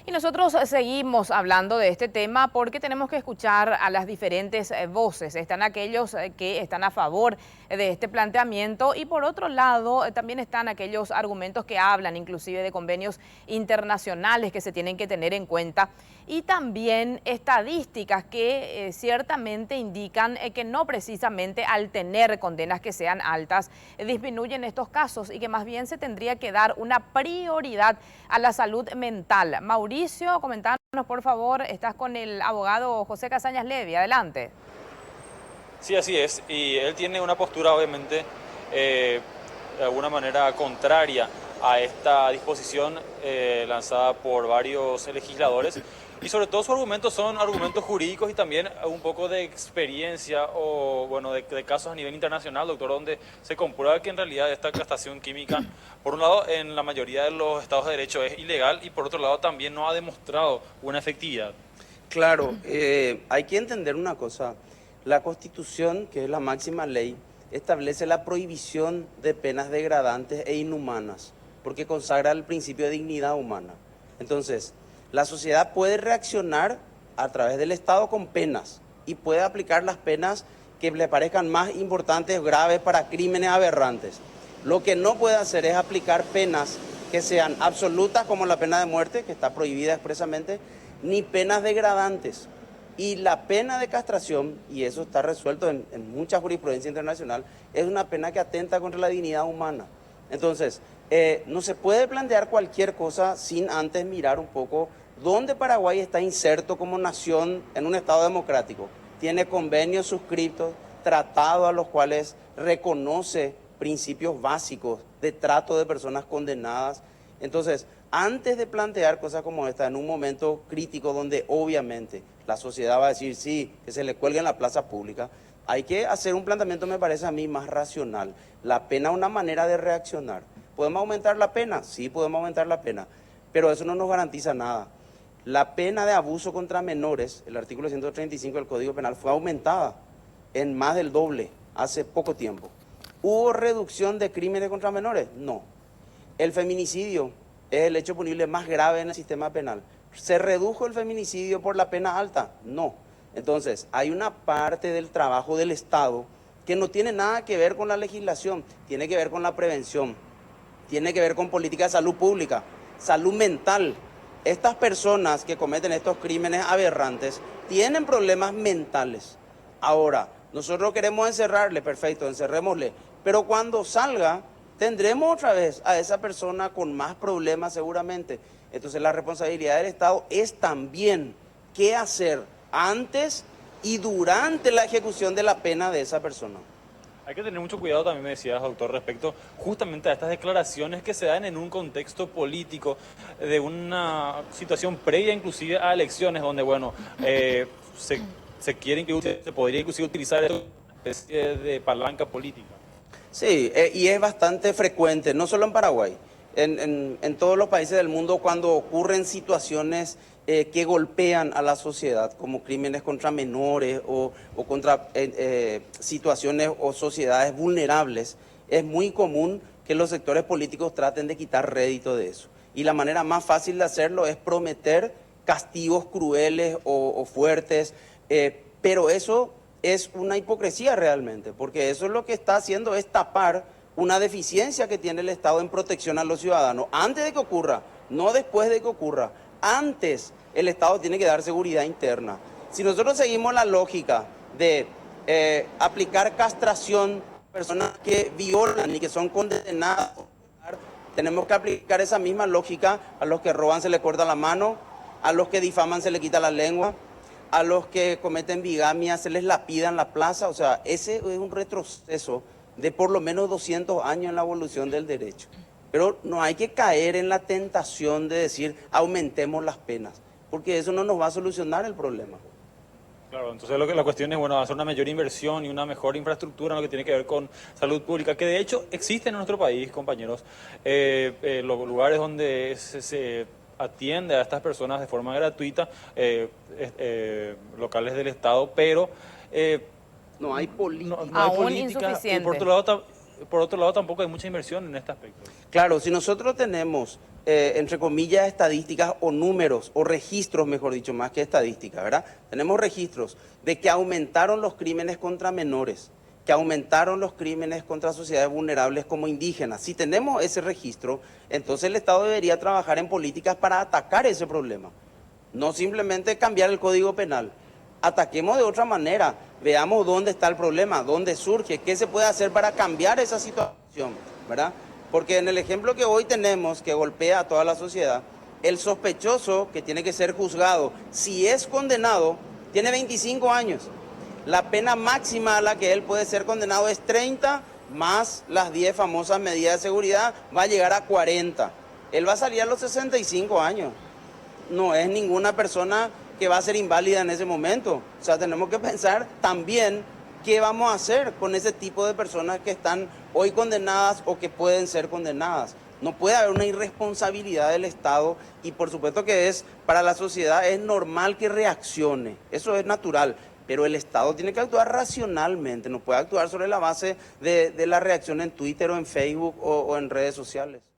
Y nosotros seguimos hablando de este tema porque tenemos que escuchar a las diferentes voces. Están aquellos que están a favor de este planteamiento y por otro lado también están aquellos argumentos que hablan inclusive de convenios internacionales que se tienen que tener en cuenta y también estadísticas que ciertamente indican que no precisamente al tener condenas que sean altas disminuyen estos casos y que más bien se tendría que dar una prioridad a la salud mental. Mauricio, comentanos por favor, estás con el abogado José Casañas Levy, adelante. Sí, así es, y él tiene una postura obviamente de alguna manera contraria a esta disposición lanzada por varios legisladores y sobre todo sus argumentos son argumentos jurídicos y también un poco de experiencia o bueno de casos a nivel internacional, doctor, donde se comprueba que en realidad esta castración química, por un lado en la mayoría de los estados de derecho es ilegal y por otro lado también no ha demostrado una efectividad. Claro, hay que entender una cosa. La Constitución, que es la máxima ley, establece la prohibición de penas degradantes e inhumanas, porque consagra el principio de dignidad humana. Entonces, la sociedad puede reaccionar a través del Estado con penas y puede aplicar las penas que le parezcan más importantes o graves para crímenes aberrantes. Lo que no puede hacer es aplicar penas que sean absolutas, como la pena de muerte, que está prohibida expresamente, ni penas degradantes. Y la pena de castración, y eso está resuelto en mucha jurisprudencia internacional, es una pena que atenta contra la dignidad humana. Entonces, no se puede plantear cualquier cosa sin antes mirar un poco dónde Paraguay está inserto como nación en un Estado democrático. Tiene convenios suscritos, tratados a los cuales reconoce principios básicos de trato de personas condenadas. Entonces, antes de plantear cosas como esta en un momento crítico donde obviamente la sociedad va a decir sí, que se le cuelgue en la plaza pública, hay que hacer un planteamiento, me parece a mí, más racional. La pena es una manera de reaccionar. ¿Podemos aumentar la pena? Sí, podemos aumentar la pena, pero eso no nos garantiza nada. La pena de abuso contra menores, el artículo 135 del Código Penal, fue aumentada en más del doble hace poco tiempo. ¿Hubo reducción de crímenes contra menores? No. El feminicidio es el hecho punible más grave en el sistema penal. ¿Se redujo el feminicidio por la pena alta? No. Entonces, hay una parte del trabajo del Estado que no tiene nada que ver con la legislación, tiene que ver con la prevención, tiene que ver con política de salud pública, salud mental. Estas personas que cometen estos crímenes aberrantes tienen problemas mentales. Ahora, nosotros queremos encerrarle, perfecto, encerrémosle, pero cuando salga tendremos otra vez a esa persona con más problemas seguramente. Entonces la responsabilidad del Estado es también qué hacer antes y durante la ejecución de la pena de esa persona. Hay que tener mucho cuidado también, me decías, doctor, respecto justamente a estas declaraciones que se dan en un contexto político de una situación previa inclusive a elecciones donde, bueno, se quiere inclusive, se podría inclusive utilizar esta especie de palanca política. Sí, y es bastante frecuente, no solo en Paraguay, en todos los países del mundo cuando ocurren situaciones que golpean a la sociedad, como crímenes contra menores o contra situaciones o sociedades vulnerables, es muy común que los sectores políticos traten de quitar rédito de eso. Y la manera más fácil de hacerlo es prometer castigos crueles o fuertes, pero eso es una hipocresía realmente, porque eso es lo que está haciendo es tapar una deficiencia que tiene el Estado en protección a los ciudadanos. Antes de que ocurra, no después de que ocurra, antes el Estado tiene que dar seguridad interna. Si nosotros seguimos la lógica de aplicar castración a personas que violan y que son condenadas, tenemos que aplicar esa misma lógica a los que roban se les corta la mano, a los que difaman se les quita la lengua, a los que cometen bigamia se les lapida en la plaza. O sea, ese es un retroceso de por lo menos 200 años en la evolución del derecho. Pero no hay que caer en la tentación de decir aumentemos las penas, porque eso no nos va a solucionar el problema. Claro, entonces la cuestión es, bueno, hacer una mayor inversión y una mejor infraestructura en lo que tiene que ver con salud pública, que de hecho existe en nuestro país, compañeros, los lugares donde se atiende a estas personas de forma gratuita, locales del Estado, pero No hay política. no hay Aún política y insuficiente. por otro lado tampoco hay mucha inversión en este aspecto. Claro, si nosotros tenemos entre comillas, estadísticas o números, o registros, mejor dicho, más que estadísticas, ¿verdad? Tenemos registros de que aumentaron los crímenes contra menores, que aumentaron los crímenes contra sociedades vulnerables como indígenas. Si tenemos ese registro, entonces el Estado debería trabajar en políticas para atacar ese problema. No simplemente cambiar el Código Penal. Ataquemos de otra manera, veamos dónde está el problema, dónde surge, qué se puede hacer para cambiar esa situación, ¿verdad? Porque en el ejemplo que hoy tenemos, que golpea a toda la sociedad, el sospechoso que tiene que ser juzgado, si es condenado, tiene 25 años. La pena máxima a la que él puede ser condenado es 30, más las 10 famosas medidas de seguridad, va a llegar a 40. Él va a salir a los 65 años. No es ninguna persona que va a ser inválida en ese momento. O sea, tenemos que pensar también qué vamos a hacer con ese tipo de personas que están hoy condenadas o que pueden ser condenadas. No puede haber una irresponsabilidad del Estado y por supuesto que para la sociedad es normal que reaccione, eso es natural, pero el Estado tiene que actuar racionalmente, no puede actuar sobre la base de la reacción en Twitter o en Facebook o en redes sociales.